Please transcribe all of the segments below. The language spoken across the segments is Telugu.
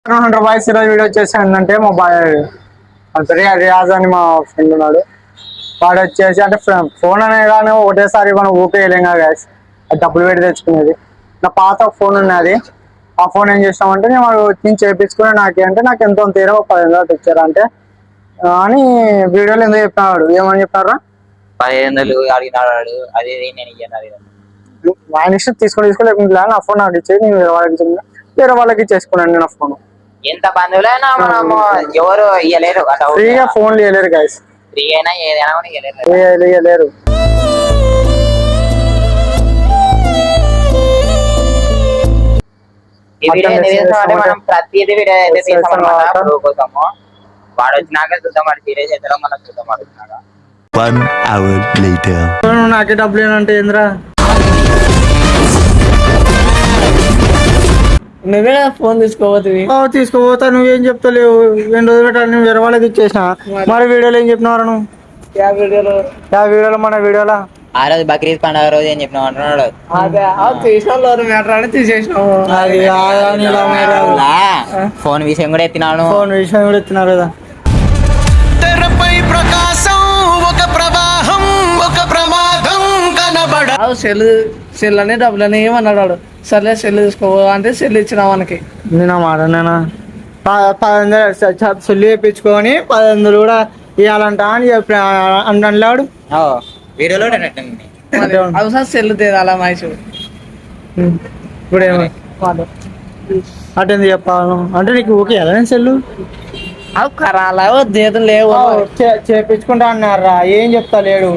బాయ్స్ ఈరోజు వీడియో వచ్చేసి ఏంటంటే మా రియాజ్ అని మా ఫ్రెండ్ ఉన్నాడు. వాడు వచ్చేసి అంటే ఫోన్ అనే కానీ ఒకటేసారి మనం ఊపి వేయలేం కదా గైస్, అది డబ్బులు పెట్టి తెచ్చుకునేది. నా పాత ఫోన్ ఉన్నది, ఆ ఫోన్ ఏం చేస్తామంటే నేను చేయించుకుని నాకు ఎంతో తీరా 10,000 ఇచ్చారు అంటే అని వీడియోలో ఎందుకు చెప్పినాడు. ఏమని చెప్పారా? 1500 అడిగినాడు. అది నేను ఇయ్యను. ఆయన ఇష్టం తీసుకోలేకుండా నా ఫోన్ నాకు ఇచ్చేది, నేను వేరే వాళ్ళకి ఇచ్చేసుకున్నాను నా ఫోన్. ఎంత బంధువులైనా మనము ఎవరు ఇయ్యలేరు, ఫ్రీగా ఫోన్లు ఇవ్వలేరు గైస్, ఫ్రీ అయినా ఏదైనా కూడా ఇవ్వలేరు. మనం ప్రతిదీ వీడియో అయితే తీసామన్నమాట కోసము. వాడు వచ్చినాక చూద్దాం, వాడు సీరియస్ అవుతాడో మనం చూద్దాం. వాడు వచ్చినాక 1 hour later. నాకే డబ్బులు ఏనంటే ఏంద్రా, నువ్వే ఫోన్ తీసుకోపోతా. నువ్వేం చెప్తలేవు, 2 రోజులు పెట్టాలి, నువ్వు వేరే వాళ్ళకి ఇచ్చేసిన. మరి వీడియోలో ఏం చెప్పినారు నువ్వు? వీడియోలో మన వీడియోలో ఆ రోజు బక్రీద్ పండుగ రోజు ఏం చెప్పినావు అంటున్నాడు. ఫోన్ విషయం కూడా ఎత్తినాను, కదా. తెరపై ప్రకాశం ఒక ప్రవాహం ఒక ప్రమాదం కనబడ. సెల్ అనే డబ్బులు అని ఏమన్నాడు. సర్లే సెల్ తీసుకో అంటే సెల్ ఇచ్చిన మనకి. నేను మాట నేనా 10,000 సెల్లు వేయించుకొని 10,000 కూడా ఇవ్వాలంట అని చెప్పి అన్నాడు. వీడియోలో అవసరం సెల్ తేదాలా మహేష్. ఇప్పుడు ఏమో అటెందుకు చెప్పాను అంటే నీకు ఓకే కదా సెల్లు అవి కరాలా దేతం లేవు చేపించుకుంటా అన్నారా, ఏం చెప్తా లేడు.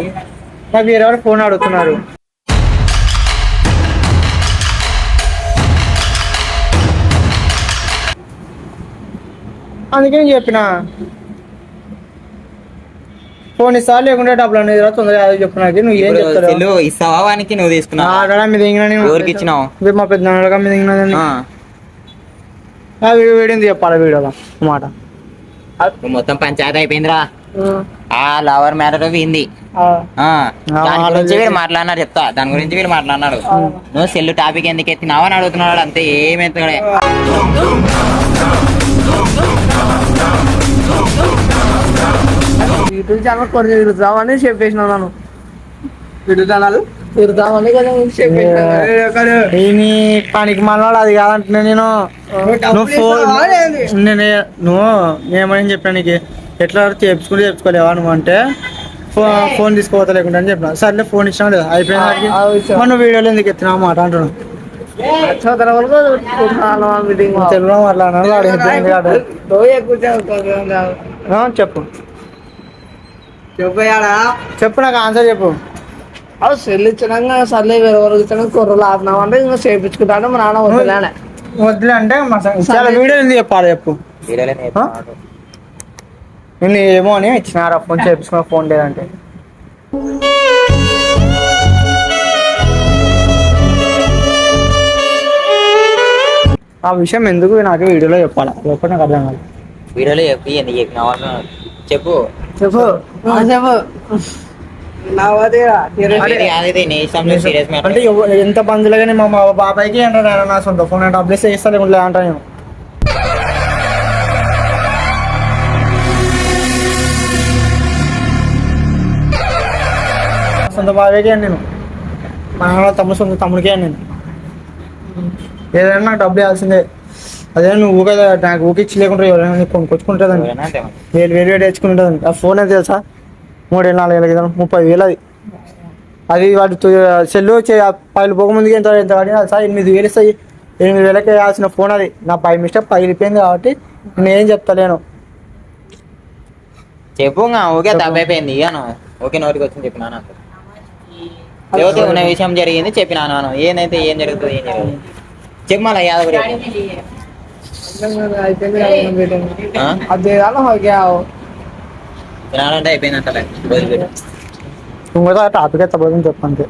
నాకు వేరే వారు ఫోన్ అడుగుతున్నారు. అందుకే నేను చెప్పిన ఫోన్ ఇస్తా లేకుంటే డబ్బులు అనేది తొందరగా చెప్పు. నాకు నువ్వు ఏం చెప్తావు? ఇస్తావా వానికి? నువ్వు తీసుకున్నావు మీద ఎవరికి ఇచ్చినావు? మా పెద్ద మీద వీడింది చెప్పాలి వీడియోలో మాట. మొత్తం పంచాయతీ అయిపోయిందిరా. ఆ లవర్ మ్యాటర్ పోయింది. దాని గురించి వీడు మాట్లాడినాడు, చెప్తా. దాని గురించి వీడు మాట్లాడినాడు. నువ్వు సెల్ టాపిక్ ఎందుకు ఎత్తినావు అని అడుగుతున్నాడు. అంతే, ఏమెత్తాడే. యూట్యూబ్ ఛానల్ కొన్ని తిరుగుతామని చెప్పేసినావు. నన్ను యూట్యూబ్ ఛానల్ తిరుగుతామని కదా పనికి మళ్ళీ అది కాదంటున్నా నేను. నువ్వు ఏమని చెప్పినా నీకు ఎట్లా చెప్పుకోలేవా నువ్వు అంటే ఫోన్ తీసుకోవతా లేకుండా అని చెప్పిన. సర్లే ఫోన్ ఇచ్చినా లేదా అయిపోయింది. మనం వీడియోలో ఎందుకు ఎత్తినా మాట అంటున్నాను. తెలుగులో మాట్లాడినాడు. చెప్పు చెప్పు నాకు ఆన్సర్ చెప్పు. అవి సెల్ ఇచ్చినాక సర్లే వేరే వరకు ఇచ్చినా కుర్రలు ఆపినావు అంటే ఇంకా చేయించుకుంటాను. మా నాన్న వద్దులే వద్దులే అంటే వీడియో ఎందుకు చెప్పాలి చెప్పు. నేను ఏమో అని ఇచ్చినారా ఫోన్ చేయించుకున్న ఫోన్ లేదంటే. ఆ విషయం ఎందుకు నాకు వీడియోలో చెప్పాలా చెప్పు, నాకు అర్థం కాదు. వీడియోలో చెప్పి ఎందుకు చెప్పినావు? చెప్పు చెప్పు చెప్పు. అంటే ఎంత బంధువులుగానే మా బాబాయ్కి అంటారు నా సొంత ఫోన్ అంటే అప్డేట్ చేస్తా లేకుండా అంటా నేను. సొంత బాబాయ్కి అని నేను, మా నాన్న తమ్ముడు సొంత తమ్ముడికి అని నేను. ఏదైనా నాకు డబ్బులు ఇవ్వాల్సిందే. అదే నువ్వు ఊకే నాకు ఊకి ఇచ్చి లేకుండా ఎవరైనా కొనుక్కొచ్చుకుంటుందండి, వేలు తెచ్చుకుంటుందండి. ఆ ఫోన్ అయితే తెలుసా 3,000-4,000 30,000 అది వాటి సెల్లు పైలు పోకముందుకి ఎంత వాడినా సార్ 8,000 ఇస్తాయి. 8,000కి వేయాల్సిన ఫోన్ అది. నా పై మిస్టేక్ పగిలిపోయింది కాబట్టి నేనేం చెప్తలేను. చెప్పు ఓకే తప్పైపోయింది. ఓకే నోటికి వచ్చింది చెప్పినాను. లేకపోతే ఉన్న విషయం జరిగింది చెప్పినాను. ఏదైతే ఏం జరుగుతుంది ఏం జరుగుతుంది చెప్పు. మళ్ళీ యాదవ్ తినాలంటే అయిపోయిందంటే టాపిక్ అయితే చెప్పండి.